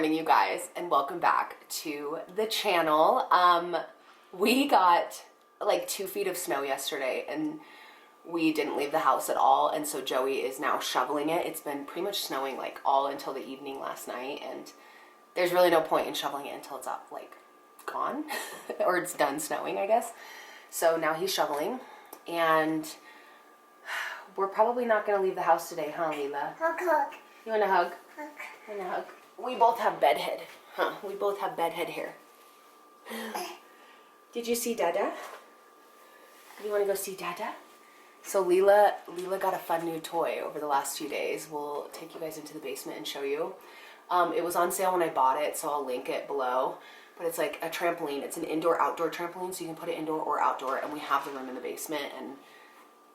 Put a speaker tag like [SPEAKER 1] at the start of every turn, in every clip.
[SPEAKER 1] morning, you guys, and welcome back to the channel. We got like 2 feet of snow yesterday and we didn't leave the house at all, and so Joey is now shoveling it. It's been pretty much snowing like all until the evening last night, and there's really no point in shoveling it until it's up, like gone or it's done snowing, I guess. So now he's shoveling, and we're probably not going to leave the house today, huh, Leela?
[SPEAKER 2] Hug.
[SPEAKER 1] You want a hug?
[SPEAKER 2] Hug.
[SPEAKER 1] You want a hug? We both have bedhead, huh? We both have bedhead here. Did you see Dada? You want to go see Dada? So Leela got a fun new toy over the last few days. We'll take you guys into the basement and show you. It was on sale when I bought it, so I'll link it below. But it's like a trampoline. It's an indoor-outdoor trampoline, so you can put it indoor or outdoor, and we have the room in the basement, and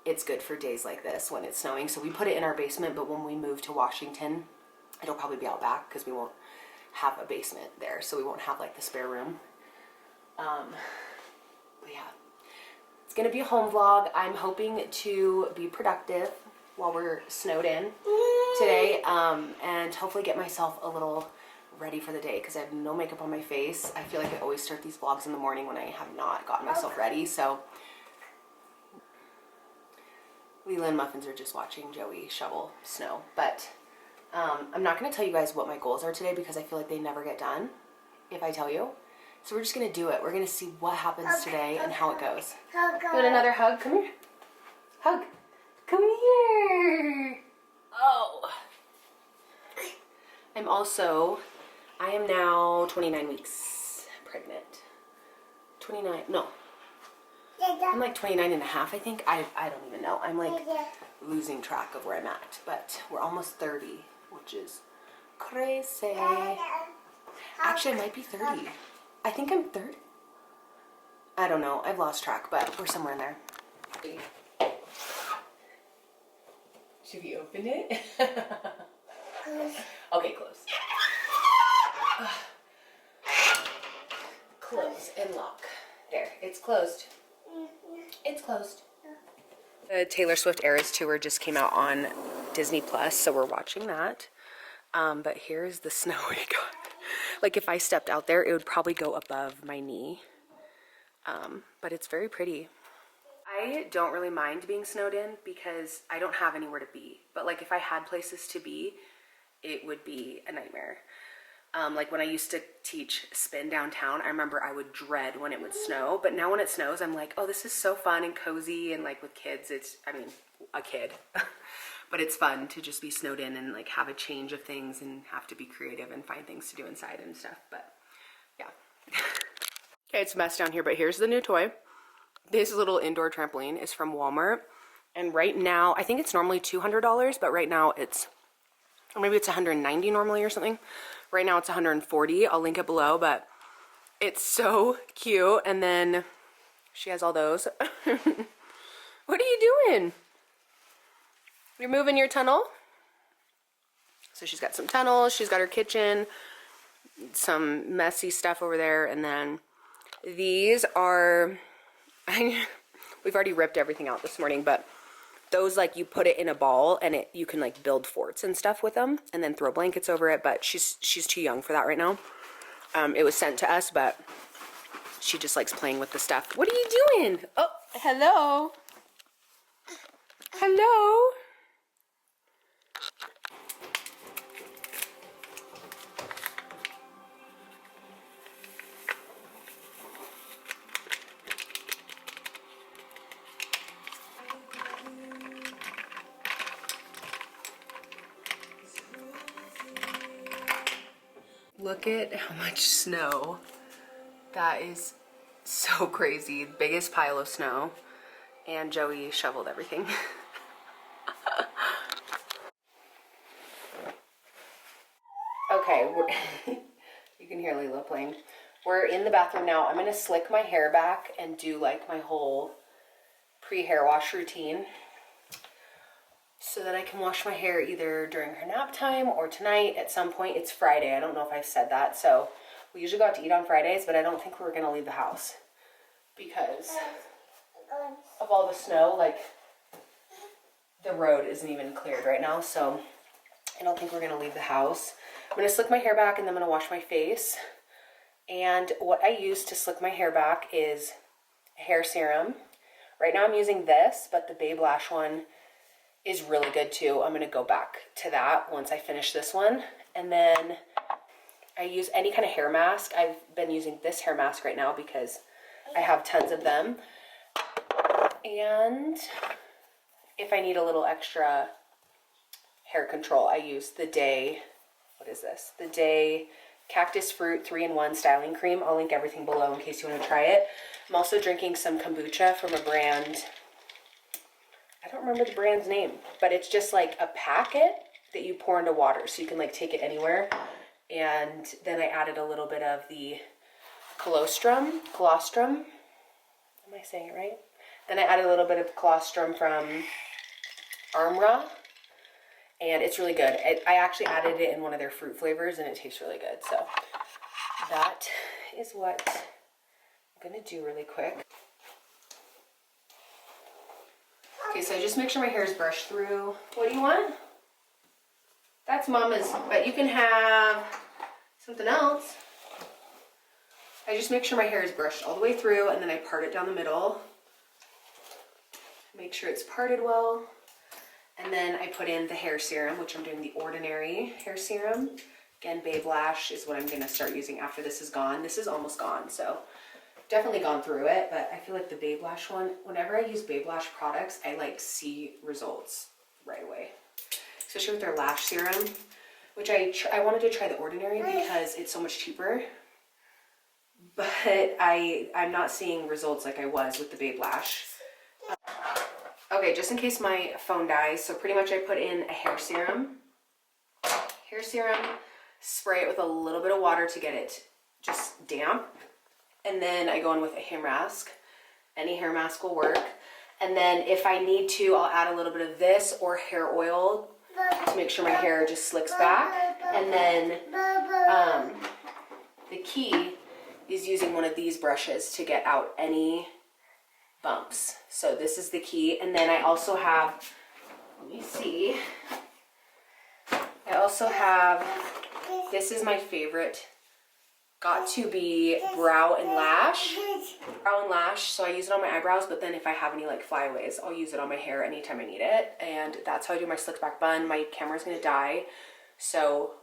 [SPEAKER 1] it's good for days like this when it's snowing. So we put it in our basement, but when we move to Washington, it'll probably be out back because we won't have a basement there, so we won't have like the spare room. But yeah, it's gonna be a home vlog. I'm hoping to be productive while we're snowed in today, and hopefully get myself a little ready for the day because I have no makeup on my face. I feel like I always start these vlogs in the morning when I have not gotten myself ready. So Leela and Muffins are just watching Joey shovel snow, but I'm not going to tell you guys what my goals are today because I feel like they never get done if I tell you. So we're just going to do it. We're going to see what happens today and how it goes. You want another hug? Come here. Hug. Come here. Oh. I am now 29 weeks pregnant. 29, no. I'm like 29 and a half, I think. I don't even know. I'm like losing track of where I'm at, but we're almost 30, which is crazy. Actually, I might be 30. I think I'm 30. I don't know. I've lost track, but we're somewhere in there. Should we open it? Okay, close. Close and lock. There, it's closed. It's closed. The Taylor Swift Eras Tour just came out on Disney Plus, so we're watching that. But here's the snow we got. Like if I stepped out there, it would probably go above my knee. But it's very pretty. I don't really mind being snowed in because I don't have anywhere to be. But like if I had places to be, it would be a nightmare. Like when I used to teach spin downtown, I remember I would dread when it would snow, but now when it snows, I'm like, oh, this is so fun and cozy, and like with kids, a kid, but it's fun to just be snowed in and like have a change of things and have to be creative and find things to do inside and stuff, but yeah. Okay, it's a mess down here, but here's the new toy. This little indoor trampoline is from Walmart, and right now, I think it's normally $200, but right now or maybe it's $190 normally or something. Right now it's $140. I'll link it below, but it's so cute. And then she has all those. What are you doing? You're moving your tunnel? So she's got some tunnels. She's got her kitchen, some messy stuff over there. And then these are, we've already ripped everything out this morning, but those, like, you put it in a ball and you can like build forts and stuff with them and then throw blankets over it, but she's too young for that right now. It was sent to us, but she just likes playing with the stuff. What are you doing? Oh, hello. Hello. Look at how much snow. That is so crazy. Biggest pile of snow. And Joey shoveled everything. Okay, you can hear Layla playing. We're in the bathroom now. I'm gonna slick my hair back and do like my whole pre-hair wash routine, so that I can wash my hair either during her nap time or tonight at some point. It's Friday. I don't know if I've said that. So we usually go out to eat on Fridays, but I don't think we're going to leave the house because of all the snow. Like the road isn't even cleared right now. So I don't think we're going to leave the house. I'm gonna slick my hair back and then I'm gonna wash my face. And what I use to slick my hair back is a hair serum. Right now I'm using this, but the Babe Lash one is really good too. I'm gonna go back to that once I finish this one. And then I use any kind of hair mask. I've been using this hair mask right now because I have tons of them. And if I need a little extra hair control, I use the Day, what is this? The Day Cactus Fruit 3-in-1 Styling Cream. I'll link everything below in case you want to try it. I'm also drinking some kombucha from a brand, I don't remember the brand's name, but it's just like a packet that you pour into water so you can like take it anywhere. And then I added a little bit of the colostrum. Am I saying it right? Then I added a little bit of colostrum from Armra, and it's really good. I actually added it in one of their fruit flavors and it tastes really good. So that is what I'm gonna do really quick. Okay, so just make sure my hair is brushed through. What do you want? That's Mama's, but you can have something else. I just make sure my hair is brushed all the way through and then I part it down the middle. Make sure it's parted well. And then I put in the hair serum, which I'm doing the Ordinary hair serum. Again, Babe Lash is what I'm gonna start using after this is gone. This is almost gone, so definitely gone through it, but I feel like the Babe Lash one, whenever I use Babe Lash products, I like see results right away. Especially with their lash serum, which I wanted to try the Ordinary because it's so much cheaper. But I'm not seeing results like I was with the Babe Lash. Okay, just in case my phone dies, so pretty much I put in a hair serum, spray it with a little bit of water to get it just damp, and then I go in with a hair mask. Any hair mask will work. And then if I need to, I'll add a little bit of this or hair oil to make sure my hair just slicks back. And then the key is using one of these brushes to get out any bumps. So this is the key. And then I also have, let me see, I also have, this is my favorite, got to be brow and lash. So I use it on my eyebrows, but then if I have any like flyaways, I'll use it on my hair anytime I need it. And that's how I do my slick back bun. My camera's gonna die, so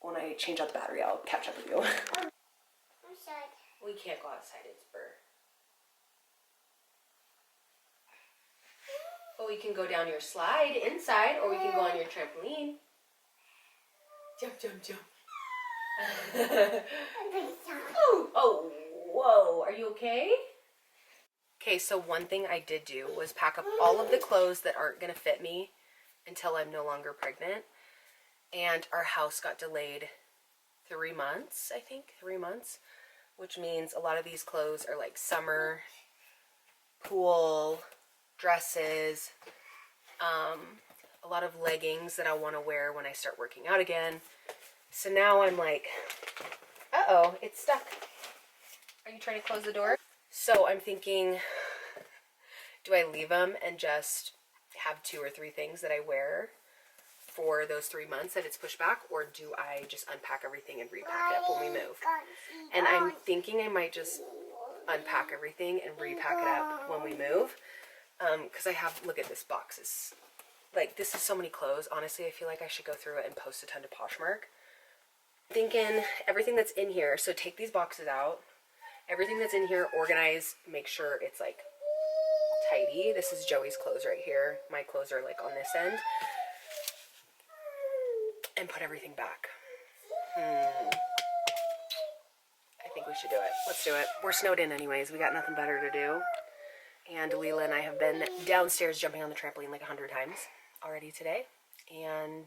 [SPEAKER 1] when I change out the battery, I'll catch up with you.
[SPEAKER 2] Outside.
[SPEAKER 1] We can't go outside, it's burr. But we can go down your slide inside, or we can go on your trampoline. Jump, jump, jump. Oh, whoa, are you okay? Okay, so one thing I did do was pack up all of the clothes that aren't gonna fit me until I'm no longer pregnant. And our house got delayed 3 months, I think, 3 months, which means a lot of these clothes are like summer, pool, dresses, a lot of leggings that I want to wear when I start working out again. So now I'm like, uh-oh, it's stuck. Are you trying to close the door? So I'm thinking, do I leave them and just have 2 or 3 things that I wear for those 3 months that it's pushed back, or do I just unpack everything and repack it up when we move? And I'm thinking I might just unpack everything and repack it up when we move, because I have, look at this box, is like, this is so many clothes. Honestly, I feel like I should go through it and post a ton to Poshmark. Thinking everything that's in here, so take these boxes out, everything that's in here, organize, make sure it's like tidy. This is Joey's clothes right here. My clothes are like on this end. And put everything back. I think we should do it. Let's do it. We're snowed in anyways. We got nothing better to do. And Leela and I have been downstairs jumping on the trampoline like 100 times already today. And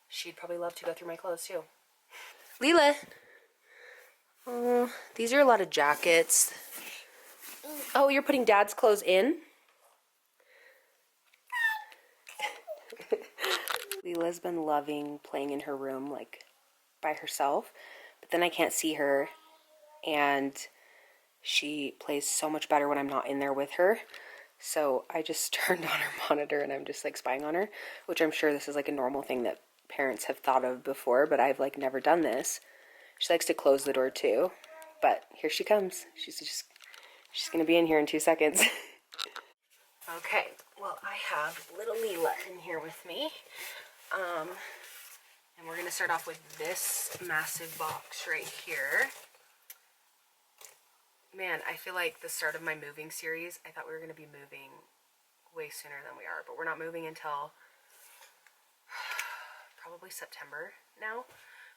[SPEAKER 1] she'd probably love to go through my clothes too. Leela! Oh, these are a lot of jackets. Oh, you're putting Dad's clothes in? Leela's been loving playing in her room, like, by herself. But then I can't see her, and she plays so much better when I'm not in there with her. So I just turned on her monitor, and I'm just, like, spying on her, which I'm sure this is, like, a normal thing that parents have thought of before, but I've like never done this. She likes to close the door too, but here she comes. She's gonna be in here in 2 seconds. Okay, well, I have little Leela in here with me. And we're gonna start off with this massive box right here. Man, I feel like the start of my moving series, I thought we were gonna be moving way sooner than we are, but we're not moving until probably September now,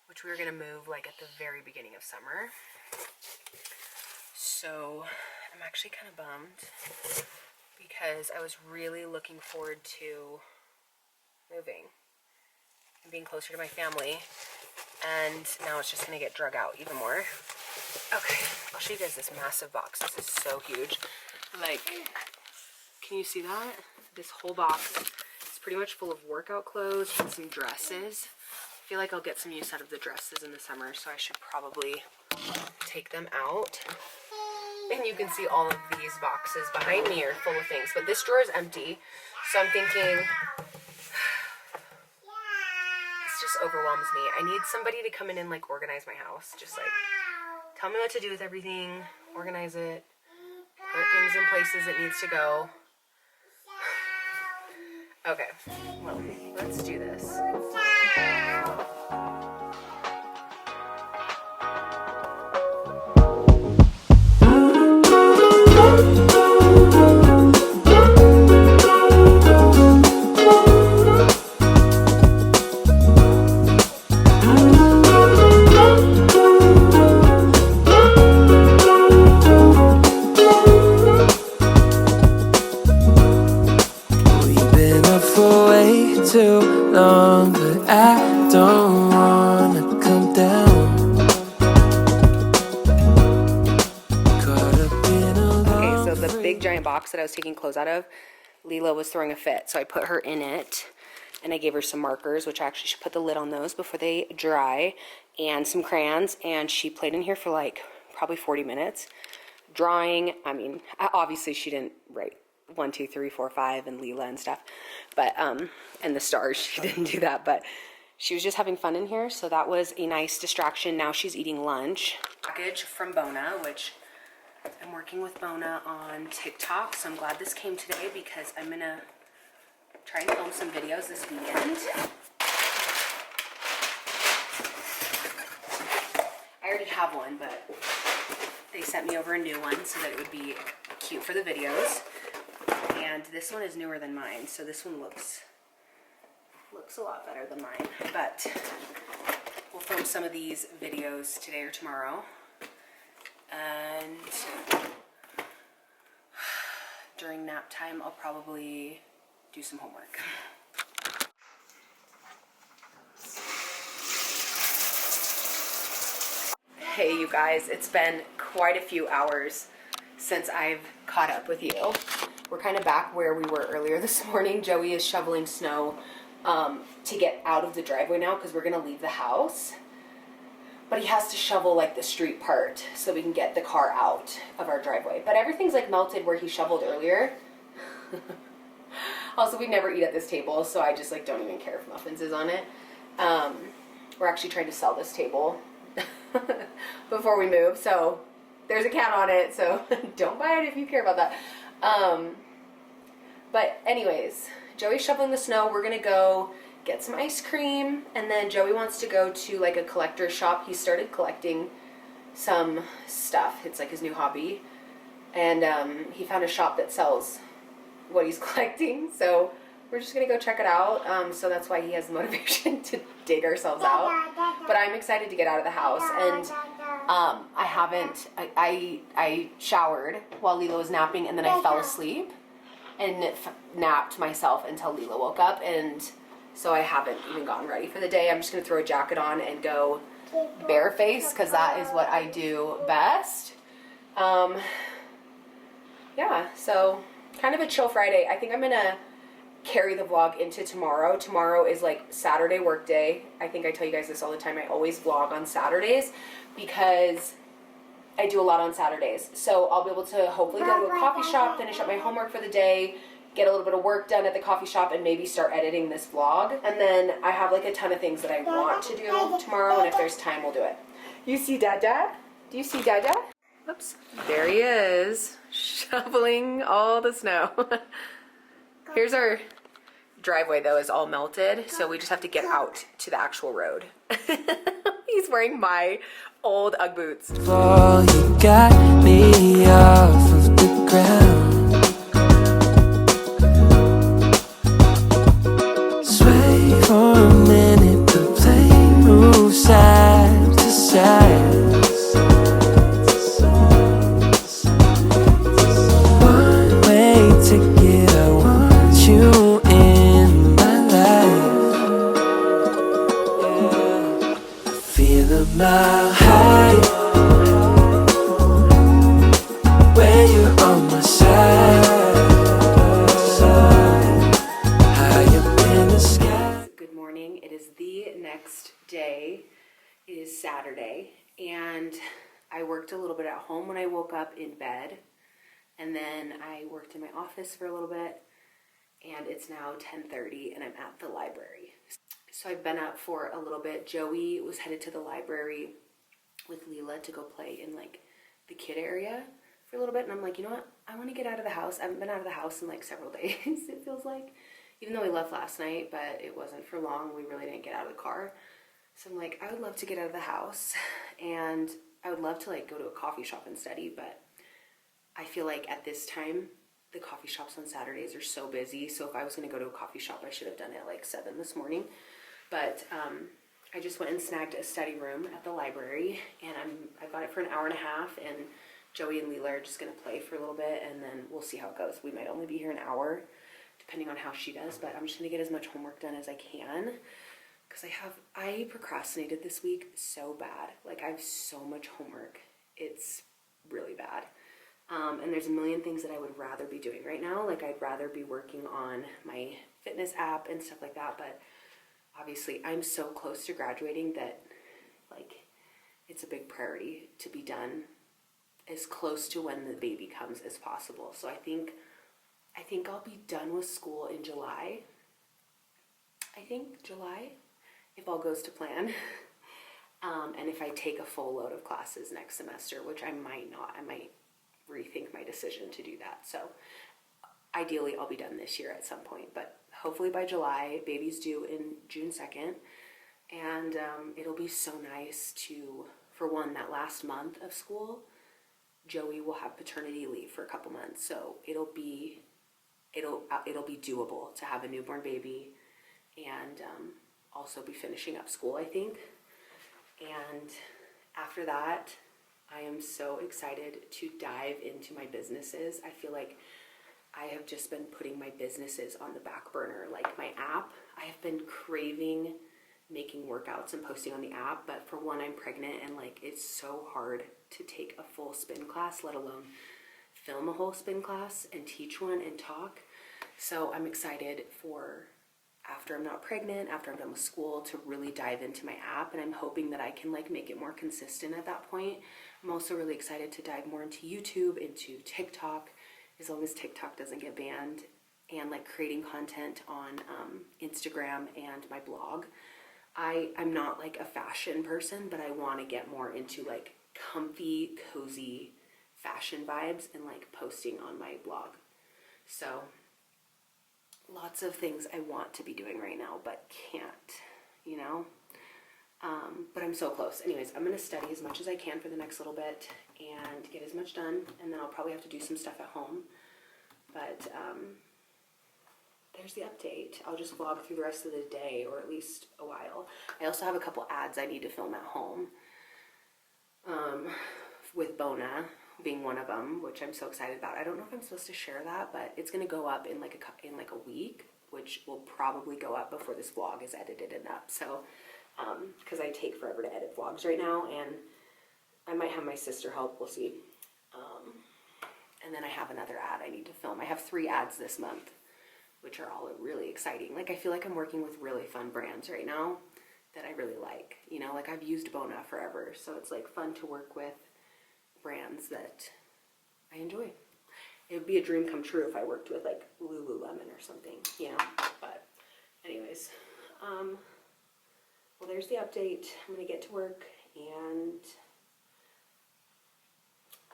[SPEAKER 1] which we were gonna move like at the very beginning of summer. So I'm actually kind of bummed because I was really looking forward to moving and being closer to my family, and now it's just gonna get drug out even more. Okay, I'll show you guys this massive box. This is so huge. Like, can you see that? This whole box is pretty much full of workout clothes and some dresses. I feel like I'll get some use out of the dresses in the summer, so I should probably take them out. And you can see all of these boxes behind me are full of things, but this drawer is empty, so I'm thinking this just overwhelms me. I need somebody to come in and like organize my house. Just like tell me what to do with everything, organize it, put things in places it needs to go. Okay, well, let's do this.
[SPEAKER 3] Too long, but I don't wanna come down.
[SPEAKER 1] Okay, so the big giant box that I was taking clothes out of, Leela was throwing a fit, so I put her in it, and I gave her some markers, which I actually should put the lid on those before they dry, and some crayons, and she played in here for like probably 40 minutes, drawing. I mean, obviously she didn't write 1, 2, 3, 4, 5 and Leela and stuff, but and the stars, she didn't do that, but she was just having fun in here, so that was a nice distraction. Now she's eating lunch. Package from Bona, which I'm working with Bona on TikTok, so I'm glad this came today because I'm gonna try and film some videos this weekend. I already have one, but they sent me over a new one so that it would be cute for the videos. And this one is newer than mine, so this one looks a lot better than mine. But we'll film some of these videos today or tomorrow. And during nap time, I'll probably do some homework. Hey you guys, it's been quite a few hours since I've caught up with you. We're kind of back where we were earlier this morning. Joey is shoveling snow to get out of the driveway now because we're gonna leave the house. But he has to shovel like the street part so we can get the car out of our driveway. But everything's like melted where he shoveled earlier. Also, we never eat at this table, so I just like don't even care if muffins is on it. We're actually trying to sell this table before we move, so there's a cat on it, so don't buy it if you care about that. But anyways, Joey's shoveling the snow. We're gonna go get some ice cream, and then Joey wants to go to like a collector's shop. He started collecting some stuff. It's like his new hobby, and he found a shop that sells what he's collecting, so we're just gonna go check it out. So that's why he has the motivation to dig ourselves out. But I'm excited to get out of the house, and I showered while Lila was napping, and then I fell asleep and napped myself until Lila woke up, and so I haven't even gotten ready for the day. I'm just gonna throw a jacket on and go barefaced because that is what I do best. Yeah, so kind of a chill Friday. I think I'm gonna carry the vlog into tomorrow. Tomorrow is like Saturday work day. I think I tell you guys this all the time. I always vlog on Saturdays because I do a lot on Saturdays. So I'll be able to hopefully go to a coffee shop, finish up my homework for the day, get a little bit of work done at the coffee shop, and maybe start editing this vlog. And then I have like a ton of things that I want to do tomorrow, and if there's time, we'll do it. You see Dada? Do you see Dada? Oops. There he is, shoveling all the snow. Here's our driveway though, is all melted, so we just have to get out to the actual road. He's wearing my old Ugg boots.
[SPEAKER 3] Fall, you got me off of the ground. Sway for a minute, the plane moves side to side. One way ticket, I want you in my life. Feel a mile high when you're on my side, high up in the sky.
[SPEAKER 1] Good morning. It is the next day. It is Saturday, and I worked a little bit at home when I woke up in bed, and then I worked in my office for a little bit, and it's now 10:30 and I'm at the library. So I've been up for a little bit. Joey was headed to the library with Leela to go play in like the kid area for a little bit, and I'm like, you know what? I want to get out of the house. I haven't been out of the house in like several days, it feels like. Even though we left last night, but it wasn't for long. We really didn't get out of the car. So I'm like, I would love to get out of the house, and I would love to like go to a coffee shop and study, but I feel like at this time, the coffee shops on Saturdays are so busy. So if I was going to go to a coffee shop, I should have done it at like 7 this morning. But I just went and snagged a study room at the library, and I got it for an hour and a half, and Joey and Leela are just going to play for a little bit, and then we'll see how it goes. We might only be here an hour, depending on how she does, but I'm just going to get as much homework done as I can, because I procrastinated this week so bad. Like, I have so much homework. It's really bad. And there's a million things that I would rather be doing right now. Like, I'd rather be working on my fitness app and stuff like that, but obviously I'm so close to graduating that like it's a big priority to be done as close to when the baby comes as possible. So I think I'll be done with school in July. I think July, if all goes to plan. And if I take a full load of classes next semester, which I might not, I might rethink my decision to do that. So ideally I'll be done this year at some point, but hopefully by July. Baby's due in June 2nd, and it'll be so nice to, for one, that last month of school, Joey will have paternity leave for a couple months, so it'll be doable to have a newborn baby and also be finishing up school, I think. And after that, I am so excited to dive into my businesses. I feel like I have just been putting my businesses on the back burner. Like my app, I have been craving making workouts and posting on the app, but for one, I'm pregnant, and like it's so hard to take a full spin class, let alone film a whole spin class and teach one and talk. So I'm excited for after I'm not pregnant, after I'm done with school, to really dive into my app, and I'm hoping that I can like make it more consistent at that point. I'm also really excited to dive more into YouTube, into TikTok, as long as TikTok doesn't get banned, and like creating content on Instagram and my blog. I'm not like a fashion person, but I want to get more into like comfy, cozy fashion vibes and like posting on my blog. So lots of things I want to be doing right now, but can't, you know? But I'm so close. Anyways, I'm going to study as much as I can for the next little bit and get as much done, and then I'll probably have to do some stuff at home. But there's the update. I'll just vlog through the rest of the day, or at least a while. I also have a couple ads I need to film at home, with Bona being one of them, which I'm so excited about. I don't know if I'm supposed to share that, but it's going to go up in like a week, which will probably go up before this vlog is edited and up. So because I take forever to edit vlogs right now, and I might have my sister help, we'll see. And then I have another ad I need to film. I have 3 ads this month, which are all really exciting. Like, I feel like I'm working with really fun brands right now that I really like. You know, like I've used Bona forever, so it's like fun to work with brands that I enjoy. it would be a dream come true if I worked with like Lululemon or something, you know. But anyways, well, there's the update. I'm gonna get to work and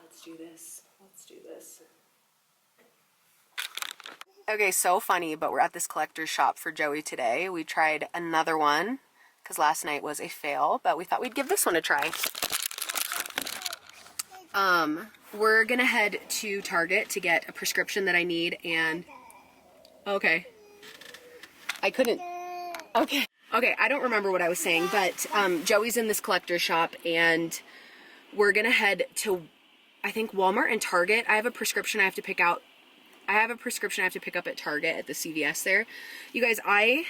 [SPEAKER 1] let's do this. Let's do this. Okay, so funny, but we're at this collector's shop for Joey today. We tried another one because last night was a fail, but we thought we'd give this one a try. We're gonna head to Target to get a prescription that I need, and okay. I couldn't. Okay. Okay, I don't remember what I was saying, but Joey's in this collector's shop, and we're gonna head to, I think, Walmart and Target. I have a prescription I have to pick out. I have a prescription I have to pick up at Target at the CVS there. You guys, I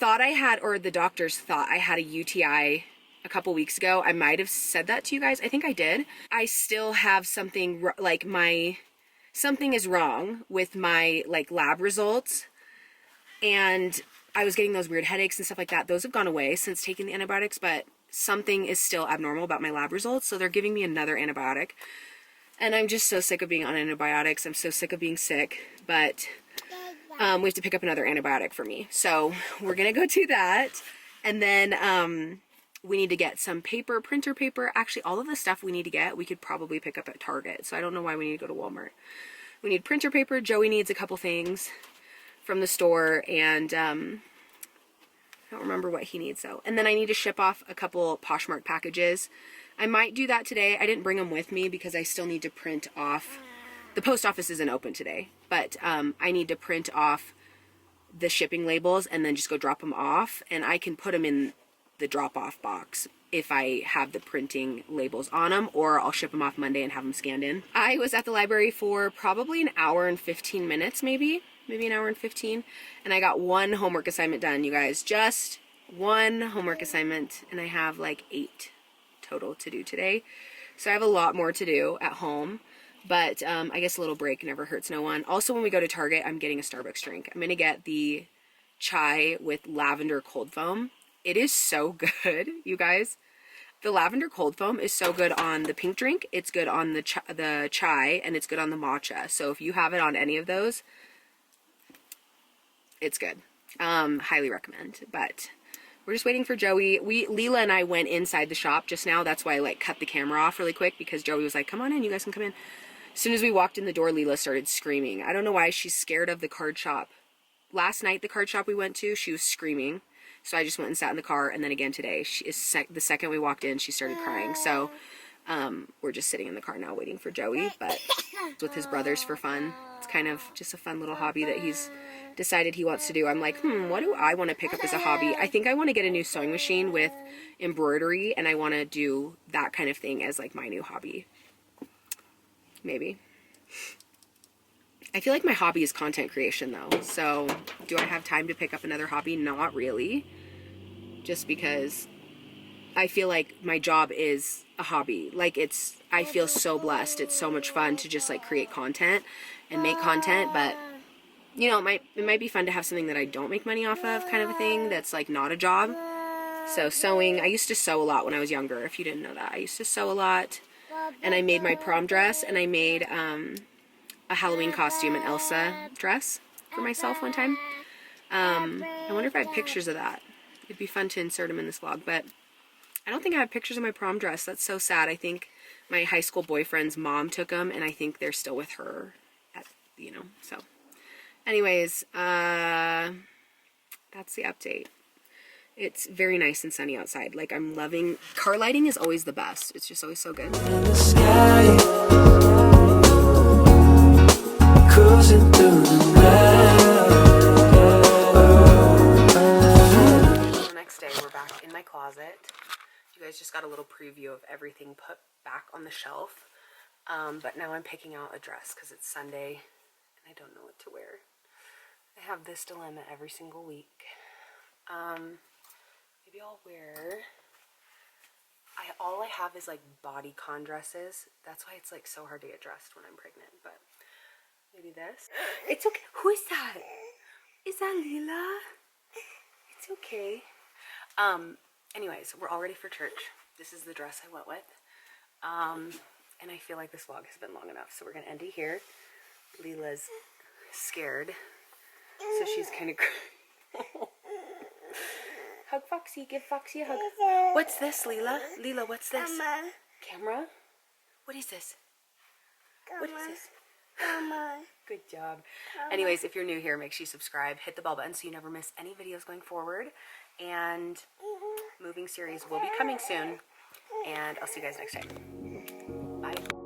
[SPEAKER 1] thought I had, or the doctors thought I had a UTI a couple weeks ago. I might have said that to you guys. I think I did. I still have something, like something is wrong with my like lab results, and I was getting those weird headaches and stuff like that. Those have gone away since taking the antibiotics, but something is still abnormal about my lab results, so they're giving me another antibiotic. And I'm just so sick of being on antibiotics. I'm so sick of being sick, but we have to pick up another antibiotic for me. So we're gonna go do that, and then we need to get some paper, printer paper. Actually, all of the stuff we need to get, we could probably pick up at Target. So I don't know why we need to go to Walmart. We need printer paper. Joey needs a couple things from the store, and I don't remember what he needs though. And then I need to ship off a couple Poshmark packages. I might do that today. I didn't bring them with me because I still need to print off. The post office isn't open today, but I need to print off the shipping labels and then just go drop them off, and I can put them in the drop-off box if I have the printing labels on them, or I'll ship them off Monday and have them scanned in. I was at the library for probably an hour and 15 minutes, maybe an hour and 15, and I got one homework assignment done, you guys. Just one homework assignment, and I have like 8 total to do today. So I have a lot more to do at home, but I guess a little break never hurts no one. Also, when we go to Target, I'm getting a Starbucks drink. I'm gonna get the chai with lavender cold foam. It is so good, you guys. The lavender cold foam is so good on the pink drink, it's good on the chai, and it's good on the matcha. So if you have it on any of those, it's good. Highly recommend. But we're just waiting for Joey. Leela and I went inside the shop just now. That's why I like cut the camera off really quick, because Joey was like, come on in, you guys can come in. As soon as we walked in the door, Leela started screaming. I don't know why. She's scared of the card shop. Last night, the card shop we went to, she was screaming. So I just went and sat in the car, and then again today, the second we walked in, she started crying. So we're just sitting in the car now waiting for Joey, but with his brothers for fun. It's kind of just a fun little hobby that he's decided he wants to do. I'm like, what do I want to pick up as a hobby? I think I want to get a new sewing machine with embroidery, and I want to do that kind of thing as like my new hobby. Maybe. I feel like my hobby is content creation though. So do I have time to pick up another hobby? Not really. Just because I feel like my job is a hobby. Like I feel so blessed. It's so much fun to just like create content and make content, but you know, it might be fun to have something that I don't make money off of, kind of a thing, that's like not a job. So sewing, I used to sew a lot when I was younger, if you didn't know that. I used to sew a lot, and I made my prom dress, and I made a Halloween costume, an Elsa dress for myself one time. I wonder if I have pictures of that. It'd be fun to insert them in this vlog, but I don't think I have pictures of my prom dress. That's so sad. I think my high school boyfriend's mom took them, and I think they're still with her, so. Anyways, that's the update. It's very nice and sunny outside. Like, I'm loving, car lighting is always the best. It's just always so good.
[SPEAKER 3] In the sky, cruising through the night.
[SPEAKER 1] The next day, we're back in my closet. You guys just got a little preview of everything put back on the shelf. But now I'm picking out a dress because it's Sunday and I don't know what to wear. I have this dilemma every single week. Maybe I'll wear, all I have is like bodycon dresses. That's why it's like so hard to get dressed when I'm pregnant, but maybe this. It's okay. Who is that? Is that Lila? It's okay. Anyways, we're all ready for church. This is the dress I went with. And I feel like this vlog has been long enough, so we're gonna end it here. Leela's scared, so she's kind of hug Foxy. Give Foxy a hug. What's this, Leela? Leela, what's this?
[SPEAKER 2] Mama.
[SPEAKER 1] Camera? What is this? What is this?
[SPEAKER 2] Mama.
[SPEAKER 1] Good job. Anyways, if you're new here, make sure you subscribe. Hit the bell button so you never miss any videos going forward. And moving series will be coming soon. And I'll see you guys next time. Bye.